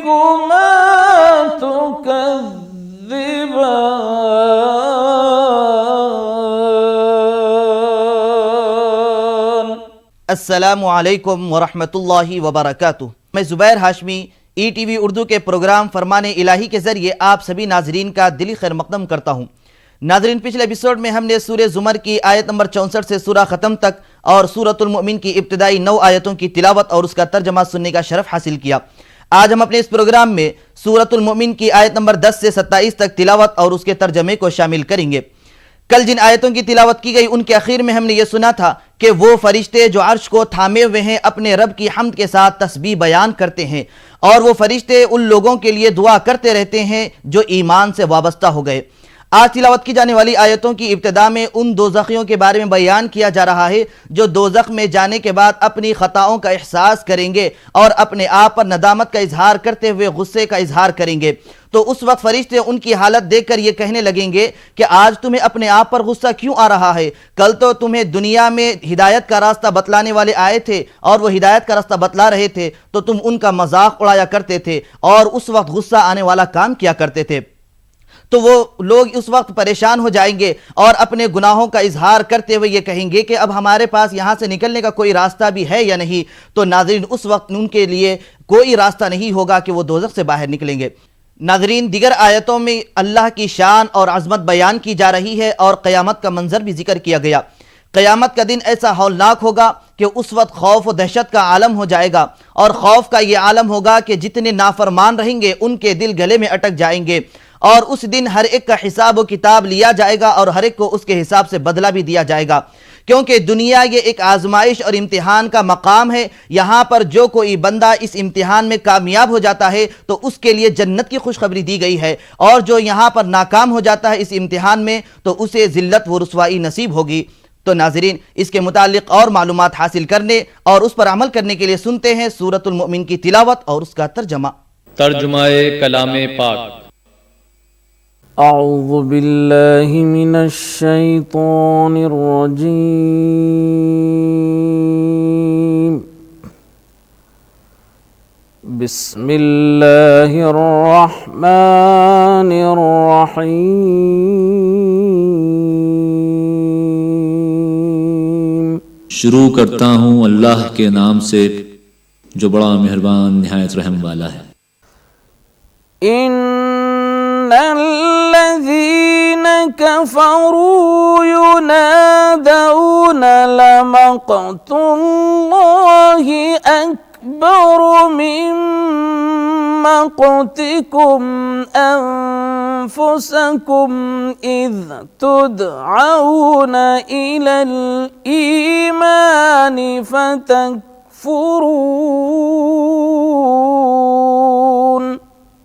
ربكما تكذبان अस्सलामु अलैकुम वरहमतुल्लाहि वबरकातुह। मैं ज़ुबैर हाशमी ETV उर्दू के प्रोग्राम फरमान ए इलाही के ज़रिए आप सभी नाजरीन का दिली खैर मकदम करता हूँ। नाजरीन, पिछले एपिसोड में हमने सूरह ज़ुमर की आयत नंबर 64 से सूरह ख़त्म तक और सूरतुल मोमिन की इब्तिदाई 9 आयतों की तिलावत और उसका तर्जमा सुनने का शरफ हासिल किया। आज हम अपने इस प्रोग्राम में सूरतुल मोमिन की आयत नंबर 10 से 27 तक तिलावत और उसके तर्जमे को शामिल करेंगे। कल जिन आयतों की तिलावत की गई उनके आखिर में हमने ये सुना था कि वो फरिश्ते जो अर्श को थामे हुए हैं अपने रब की हम्द के साथ तस्बीह बयान करते हैं और वो फरिश्ते उन लोगों के लिए दुआ करते रहते हैं जो ईमान से वाबस्ता हो गए। आज तिलावत की जाने वाली आयतों की इब्तिदा में उन दोज़खियों के बारे में बयान किया जा रहा है जो दोज़ख में जाने के बाद अपनी ख़ताओं का एहसास करेंगे और अपने आप पर नदामत का इजहार करते हुए गुस्से का इजहार करेंगे। तो उस वक्त फरिश्ते उनकी हालत देखकर ये कहने लगेंगे कि आज तुम्हें अपने आप पर गुस्सा क्यों आ रहा है? कल तो तुम्हें दुनिया में हिदायत का रास्ता बतलाने वाले आए थे और वो हिदायत का रास्ता बतला रहे थे तो तुम उनका मजाक उड़ाया करते थे और उस वक्त गुस्सा आने वाला काम किया करते थे। तो वो लोग उस वक्त परेशान हो जाएंगे और अपने गुनाहों का इजहार करते हुए ये कहेंगे कि अब हमारे पास यहाँ से निकलने का कोई रास्ता भी है या नहीं। तो नाज़रीन, उस वक्त उनके लिए कोई रास्ता नहीं होगा कि वो दोज़ख से बाहर निकलेंगे। नाज़रीन, दीगर आयतों में अल्लाह की शान और अज़मत बयान की जा रही है और क़यामत का मंजर भी जिक्र किया गया। क़यामत का दिन ऐसा हौलनाक होगा कि उस वक्त खौफ और दहशत का आलम हो जाएगा और खौफ का ये आलम होगा कि जितने नाफरमान रहेंगे उनके दिल गले में अटक जाएंगे और उस दिन हर एक का हिसाब व किताब लिया जाएगा और हर एक को उसके हिसाब से बदला भी दिया जाएगा। क्योंकि दुनिया ये एक आजमाइश और इम्तिहान का मकाम है। यहाँ पर जो कोई बंदा इस इम्तिहान में कामयाब हो जाता है तो उसके लिए जन्नत की खुशखबरी दी गई है और जो यहाँ पर नाकाम हो जाता है इस इम्तिहान में तो उसे जिल्लत व रुसवाई नसीब होगी। तो नाजरीन, इसके मुतालिक और मालूमात हासिल करने और उस पर अमल करने के लिए सुनते हैं सूरतुल मोमिन की तिलावत और उसका तर्जमा। तर्जुमाए कलामे पाक। अऊज़ु बिल्लाहि मिनश शैतानिर रजीम। बिस्मिल्लाहिर रहमानिर रहीम। शुरू करता हूँ अल्लाह के नाम से जो बड़ा मेहरबान निहायत रहम वाला है। इन्नल्लज़ीन कफ़रू युनादऊन लमक़्तुल्लाहि अकबरु मिन मक़्तिकुम अनफुसकुम इज़ तुदअऊन इलल ईमानि फतकफुरून।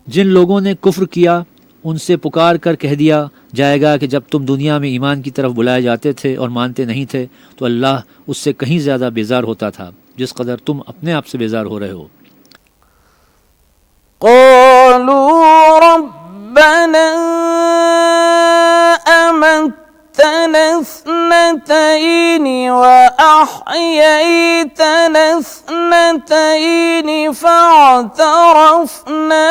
जिन लोगों ने कुफ्र किया उनसे पुकार कर कह दिया जाएगा कि जब तुम दुनिया में ईमान की तरफ बुलाए जाते थे और मानते नहीं थे तो अल्लाह उससे कहीं ज़्यादा बेजार होता था जिस कदर तुम अपने आप से बेजार हो रहे हो। क़ालू रब्बना अमत्तना इस्नतैनि व अह्यैतना इस्नतैनि फ़अतरफ़ना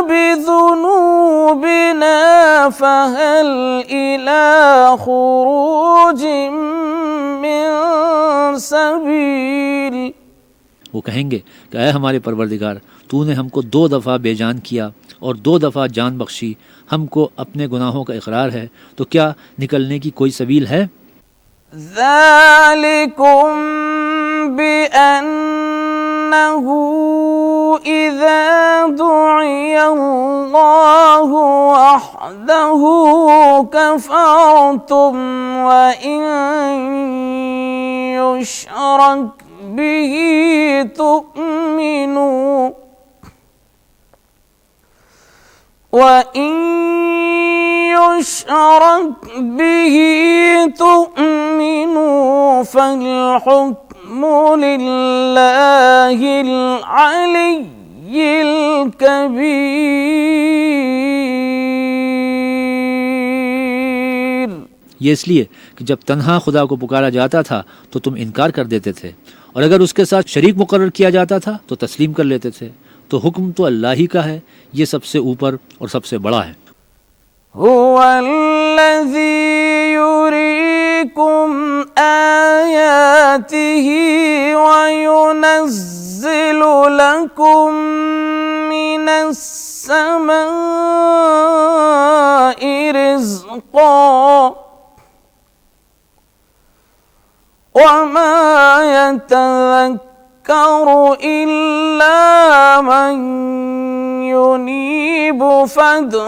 बिज़ुनूबिना फ़हल इला ख़ुरूजिम मिन सबील। वो कहेंगे कि ऐ हमारे परवरदिगार, तूने हमको 2 दफ़ा बेजान किया और 2 दफ़ा जान बख्शी, हमको अपने गुनाहों का इकरार है, तो क्या निकलने की कोई सबील है? ज़ालिकुम बिअन्नहु इज़ा दुइयल्लाहु वहदहु कफ़रतुम व इन युशरक बिही तुमिनु وَإِن يُشْرَكْ بِهِ تُؤْمِنُوا فَالْحُكْمُ لِلَّهِ الْعَلِيِّ الْكَبِيرِ। ये इसलिए कि जब तन्हा खुदा को पुकारा जाता था तो तुम इनकार कर देते थे और अगर उसके साथ शरीक मुकर्रर किया जाता था तो तस्लीम कर लेते थे। तो हुक्म तो अल्लाह ही का है, ये सबसे ऊपर और सबसे बड़ा है। हुवल्लज़ी युरीकुम आयातिही व युनज़्ज़िलु लकुम मिनस समाइ रिज़्क़ा वमा यतज़क्करु इल्ला मन युनीब फद्उल्लाह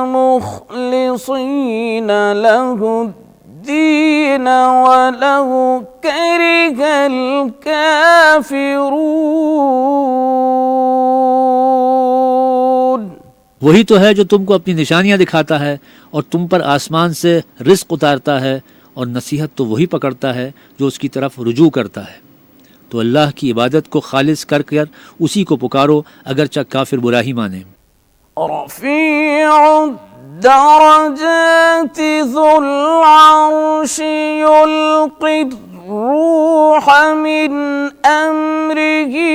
मुख़लिसीन लहुद्दीन वलौ करिहल काफ़िरून। वही तो है जो तुमको अपनी निशानियां दिखाता है और तुम पर आसमान से रिस्क उतारता है, और नसीहत तो वही पकड़ता है जो उसकी तरफ रुजू करता है। तो अल्लाह की इबादत को खालिस कर कर उसी को पुकारो, अगरचे काफिर बुरा ही माने। रफ़ीउद्दरजाति ज़ुल अर्शि युल्क़िर रूह मिन अम्रिही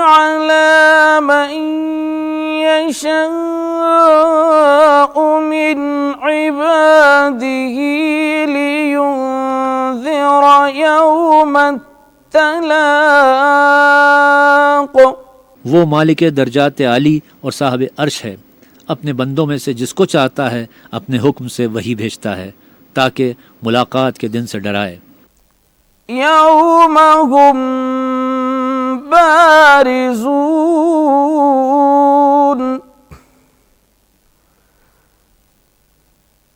अला मन यशाअ मिन इबादिही लियुन्ज़िर यौमत तलाक़। वो मालिक दर्जात आली और साहब अर्श है, अपने बंदों में से जिसको चाहता है अपने हुक्म से वही भेजता है ताकि मुलाकात के दिन से डराए। यौम हुम बारिज़ून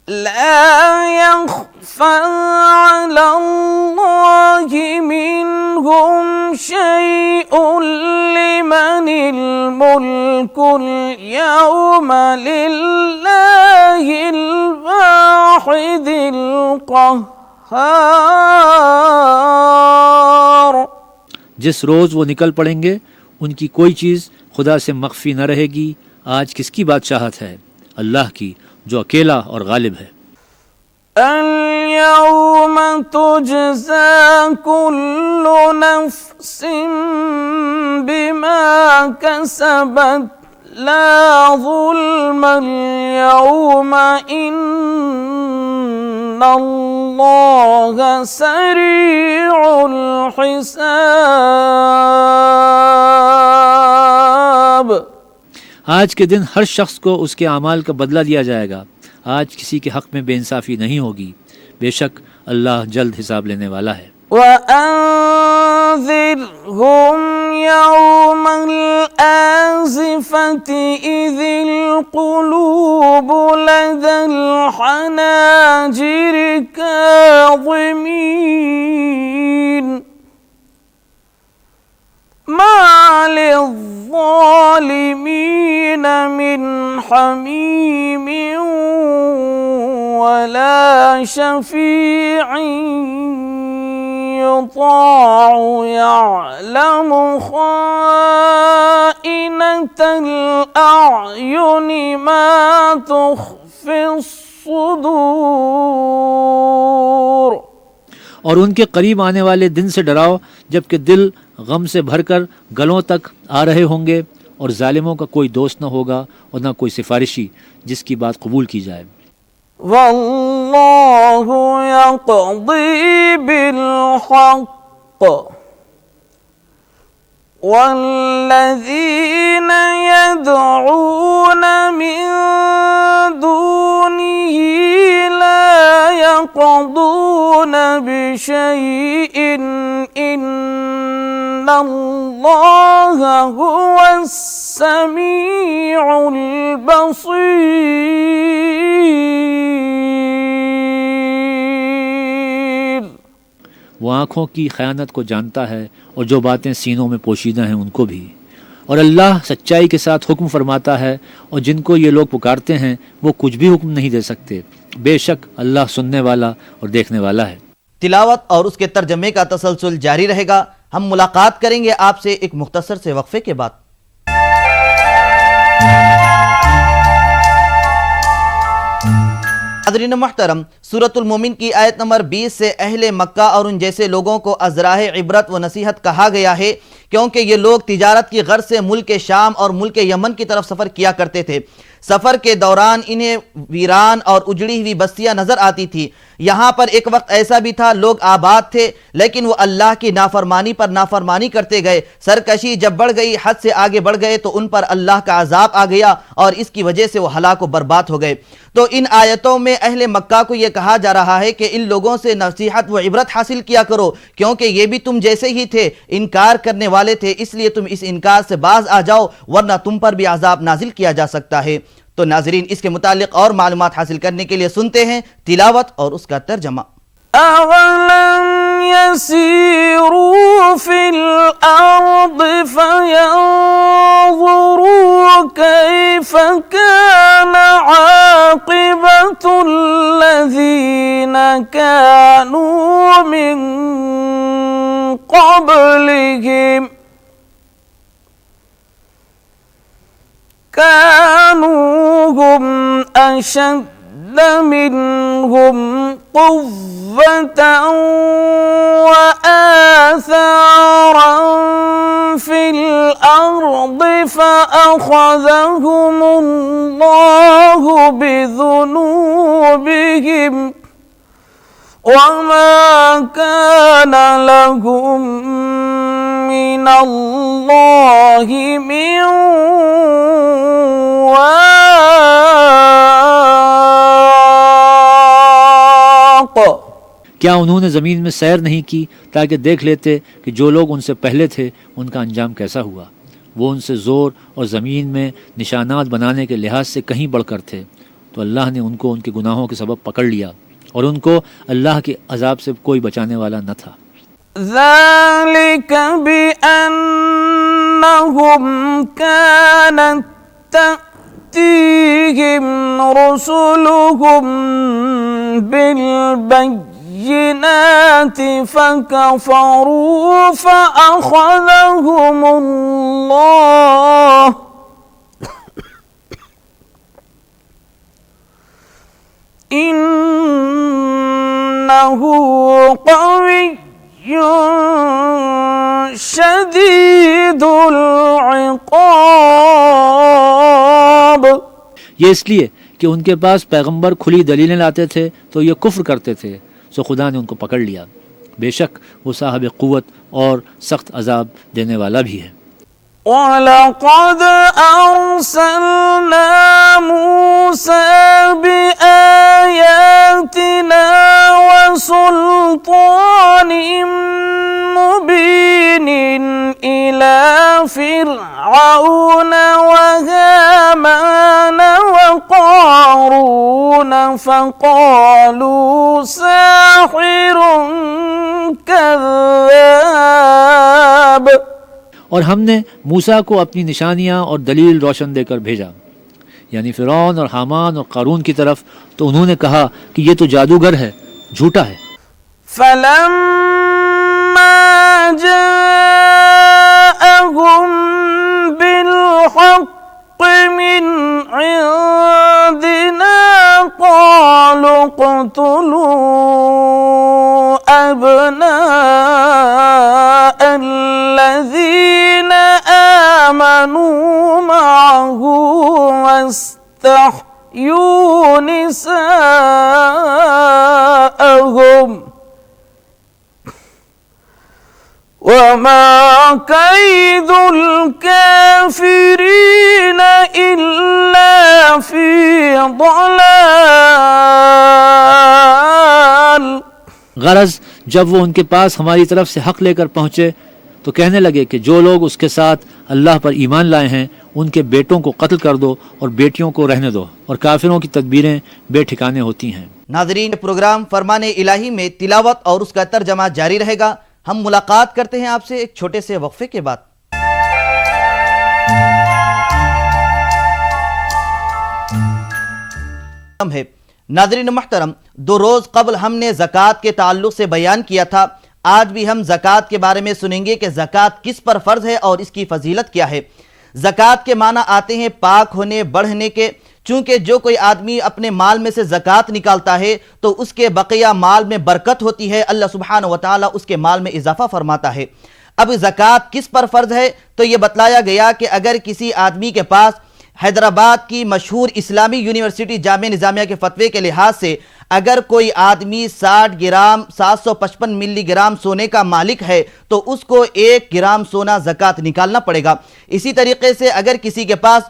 ला यख़्फ़ा अलल्लाहि मिन्हुम शैउन लिमनिल मुल्कुल यौमा लिल्लाहिल वाहिदिल क़ह्हार। जिस रोज़ वो निकल पड़ेंगे उनकी कोई चीज़ खुदा से मख्फी न रहेगी। आज किसकी बादशाहत है? अल्लाह की, जो अकेला और गालिब है। अल-यौम तुजज़ा कुल्लु नफ्सिन बिमा कसबत ला ज़ुल्म अल-यौम इन्नल्लाह सरीउल हिसाब। आज के दिन हर शख्स को उसके अमाल का बदला दिया जाएगा। आज किसी के हक में बेइंसाफी नहीं होगी। बेशक अल्लाह जल्द हिसाब लेने वाला है। वअन्ज़िरहुम यौमल आज़िफ़ति इज़िल क़ुलूबु लदल हनाजिर काज़िमीन मा लिज़्ज़ालिमीन मिन हमीमिन वला शफ़ीइन युताअ यअलमु ख़ाइनतल अअयुनि मा तुख़फ़िस सुदूर। और उनके करीब आने वाले दिन से डराओ जबकि दिल गम से भरकर गलों तक आ रहे होंगे, और जालिमों का कोई दोस्त न होगा और न कोई सिफारिशी जिसकी बात कबूल की जाए। वल्लाहु यक़दी बिल हक़्क़ वल्लज़ीन यदऊन मिन दूनिही ला यक़दून बिशैइन इन्नल्लाह हुवस समीउल बसीर। वो आँखों की खयानत को जानता है और जो बातें सीनों में पोशीदा हैं उनको भी। और अल्लाह सच्चाई के साथ हुक्म फरमाता है, और जिनको ये लोग पुकारते हैं वो कुछ भी हुक्म नहीं दे सकते। बेशक अल्लाह सुनने वाला और देखने वाला है। तिलावत और उसके तर्जमे का तसलसल जारी रहेगा। हम मुलाकात करेंगे आपसे एक मुख्तसर से वक्फे के बाद। नाज़रीन मुहतरम, सूरतुल मोमिन की आयत नंबर 20 से अहले मक्का और उन जैसे लोगों को अज़राह इबरत व नसीहत कहा गया है क्योंकि ये लोग तिजारत की गर्ज से मुल्क शाम और मुल्क यमन की तरफ सफ़र किया करते थे। सफ़र के दौरान इन्हें वीरान और उजड़ी हुई बस्तियां नज़र आती थी। यहाँ पर एक वक्त ऐसा भी था लोग आबाद थे, लेकिन वो अल्लाह की नाफरमानी पर नाफरमानी करते गए। सरकशी जब बढ़ गई, हद से आगे बढ़ गए, तो उन पर अल्लाह का अजाब आ गया और इसकी वजह से वो हलाक व बर्बाद हो गए। तो इन आयतों में अहले मक्का को ये कहा जा रहा है कि इन लोगों से नसीहत व इबरत हासिल किया करो, क्योंकि ये भी तुम जैसे ही थे, इनकार करने वाले थे, इसलिए तुम इस इनकार से बाज आ जाओ, वरना तुम पर भी अजाब नाजिल किया जा सकता है। तो नाजरीन, इसके मुतालिक और मालूमात हासिल करने के लिए सुनते हैं तिलावत और उसका तर्जमा। أَوَلَمْ يَسِيرُوا فِي الْأَرْضِ فَيَنْظُرُوا كَيْفَ كَانَ عَاقِبَةُ الَّذِينَ كَانُوا مِنْ قَبْلِهِمْ كانوا هم أشد منهم قوة وآثارا في الأرض فأخذهم الله بذنوبهم وما كان لهم من الله من वाक़। क्या उन्होंने ज़मीन में सैर नहीं की ताकि देख लेते कि जो लोग उनसे पहले थे उनका अंजाम कैसा हुआ। वो उनसे ज़ोर और ज़मीन में निशानात बनाने के लिहाज से कहीं बढ़कर थे, तो अल्लाह ने उनको उनके गुनाहों के सबब पकड़ लिया और उनको अल्लाह के अजाब से कोई बचाने वाला न था। ذَلِكَ بِأَنَّهُمْ كَانَتْ تَأْتِيهِمْ رُسُلُهُم بِالْبَيِّنَاتِ فَكَفَرُوا فَأَخَذَهُمُ اللَّهُ إِنَّهُ قَوِيٌّ شدید العقاب۔ ये इसलिए कि उनके पास पैगंबर खुली दलीलें लाते थे तो ये कुफ्र करते थे, सो खुदा ने उनको पकड़ लिया। बेशक वो साहब क़ुव्वत और सख्त अजाब देने वाला भी है। وَلَقَدْ أَرْسَلْنَا مُوسَى بِآيَاتِنَا وَسُلْطَانٍ مُبِينٍ إِلَى فِرْعَوْنَ وَهَامَانَ وَقَارُونَ فَقَالُوا سَاحِرٌ كَذَّابٌ। और हमने मूसा को अपनी निशानियां और दलील रोशन देकर भेजा, यानी फ़िरौन और हामान और क़ारून की तरफ, तो उन्होंने कहा कि ये तो जादूगर है, झूठा है। فَلَمَّا جَاءَهُم بِالْحَقِّ مِنْ عِنْدِنَا قَالُوا اقْتُلُوا أَبْنَاءَ الَّذِينَ آمَنُوا مَعَهُ وَاسْتَحْيُوا نِسَاءَهُمْ وَمَا كَيْدُ الْكَافِرِينَ إِلَّا فِي ضَلَالٍ۔ गरज जब वो उनके पास हमारी तरफ से हक़ लेकर पहुँचे तो कहने लगे कि जो लोग उसके साथ अल्लाह पर ईमान लाए हैं उनके बेटों को कत्ल कर दो और बेटियों को रहने दो, और काफिरों की तदबीरें बेठिकाने होती हैं। नाजरीन, प्रोग्राम फरमान ए इलाही में तिलावत और उसका तर्जमा जारी रहेगा। हम मुलाकात करते हैं आपसे एक छोटे से वक्फे के बाद। नाजरीन मुहतरम, 2 रोज़ कबल हमने ज़कात के ताल्लुक़ से बयान किया था। आज भी हम ज़कात के बारे में सुनेंगे कि ज़कात किस पर फ़र्ज़ है और इसकी फजीलत क्या है। ज़कात के माना आते हैं पाक होने, बढ़ने के। चूँकि जो कोई आदमी अपने माल में से ज़कात निकालता है तो उसके बकिया माल में बरकत होती है, अल्लाह सुब्हानहू व तआला उसके माल में इजाफ़ा फरमाता है। अब ज़कात किस पर फ़र्ज़ है? तो ये बतलाया गया कि अगर किसी आदमी के पास हैदराबाद की मशहूर इस्लामी यूनिवर्सिटी जामे निज़ामिया के फतवे के लिहाज से अगर कोई आदमी 60 ग्राम 755 मिलीग्राम सोने का मालिक है तो उसको 1 ग्राम सोना ज़कात निकालना पड़ेगा। इसी तरीके से अगर किसी के पास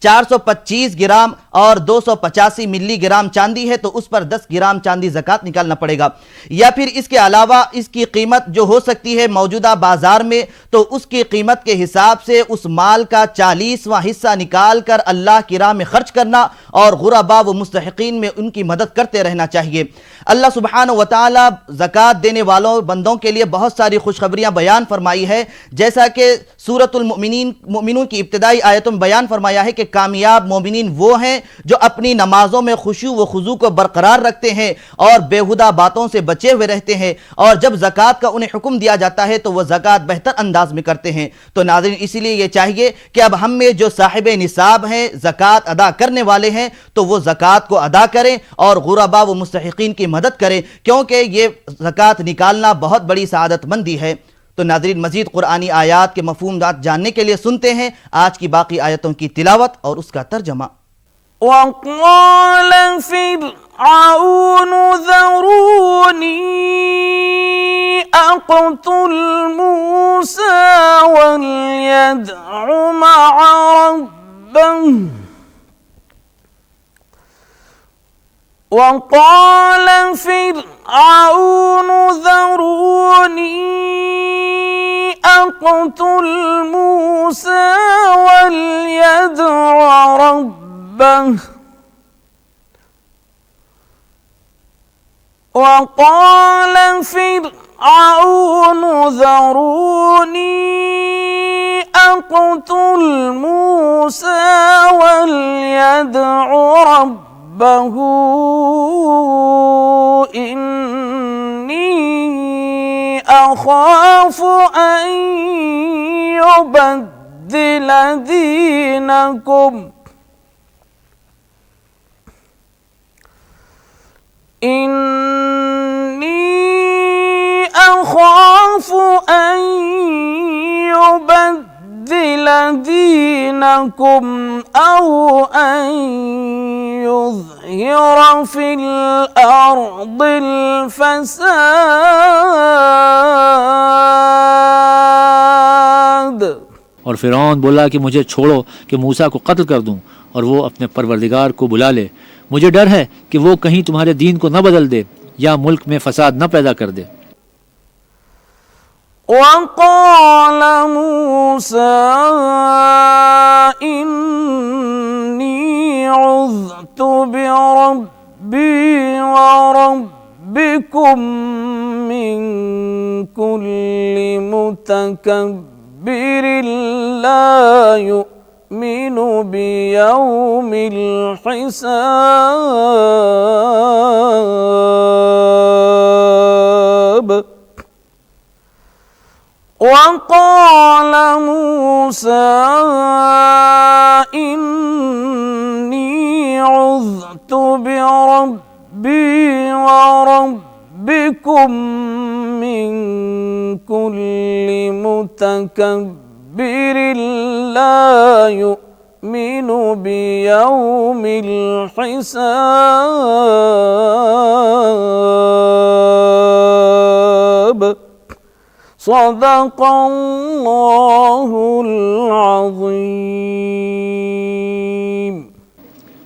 425 ग्राम और 285 मिलीग्राम चांदी है तो उस पर 10 ग्राम चांदी ज़कात निकालना पड़ेगा। या फिर इसके अलावा इसकी कीमत जो हो सकती है मौजूदा बाजार में, तो उसकी कीमत के हिसाब से उस माल का 40वां हिस्सा निकाल कर अल्लाह की राह में खर्च करना और गुरबा व मुस्तहिकीन में उनकी मदद करते रहना चाहिए। अल्लाह सुब्हानहू व तआला ज़कात देने वालों बंदों के लिए बहुत सारी खुशखबरियाँ बयान फरमाई है, जैसा कि सूरतुल मोमिनून की इब्तिदाई आयतों में बयान फरमाया है कि कामयाब मोमिनीन वो हैं जो अपनी नमाजों में खुशू व खुजू को बरकरार रखते हैं और बेहुदा बातों से बचे हुए रहते हैं, और जब ज़कात का उन्हें हुक्म दिया जाता है तो वह ज़कात बेहतर अंदाज में करते हैं। तो नाज़रीन, इसीलिए ये चाहिए कि अब हम में जो साहिब निसाब हैं, ज़कात अदा करने वाले हैं, तो वो ज़कात को अदा करें और गुरबा व मुस्तहिकीन की मदद करें, क्योंकि ये ज़कात निकालना बहुत बड़ी सआदतमंदी है। तो नाज़रीन, मज़ीद कुरानी आयात के मफ़हूम जानने के लिए सुनते हैं आज की बाकी आयतों की तिलावत और उसका तर्जमा। वक़ाल फ़िरऔन ज़रूनी अक़्तुल मूसा वलयदअ मअ रब्बह وقال فرعون ذروني أقتل موسى وليدع ربه وقال فرعون ذروني أقتل موسى وليدع ربه إني أخاف أن يبدل دينكم إني أخاف أن يبدل دينكم أو أن يظهر في الأرض الفساد। और फ़िरौन बोला कि मुझे छोड़ो कि मूसा को कत्ल कर दूं और वो अपने परवरदिगार को बुला ले। मुझे डर है कि वो कहीं तुम्हारे दीन को न बदल दे या मुल्क में फसाद न पैदा कर दे। وقال موسى إني عذت بربي وربكم من كل متكبر لا يؤمن بيوم الحساب وقال موسى إني عذت بربي وربكم من كل متكبر لا يؤمن بيوم الحساب صدق الله العظيم।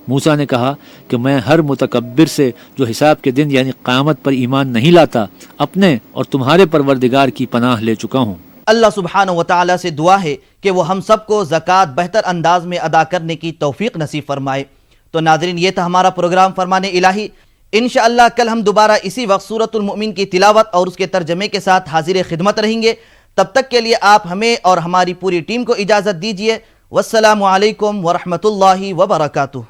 मूसा ने कहा कि मैं हर मुतकब्बिर से जो हिसाब के दिन यानी क़यामत पर ईमान नहीं लाता अपने और तुम्हारे परवरदिगार की पनाह ले चुका हूँ। अल्लाह सुब्हानहू व तआला से दुआ है कि वो हम सबको ज़कात बेहतर अंदाज में अदा करने की तौफीक नसीब फरमाए। तो नाज़रीन, ये था हमारा प्रोग्राम फरमान इलाही। इंशाअल्लाह कल हम दोबारा इसी वक्त सूरतुल मोमिन की तिलावत और उसके तर्जमे के साथ हाजिर खिदमत रहेंगे। तब तक के लिए आप हमें और हमारी पूरी टीम को इजाज़त दीजिए। वस्सलामु अलैकुम व रहमतुल्लाहि व बरकातुहू।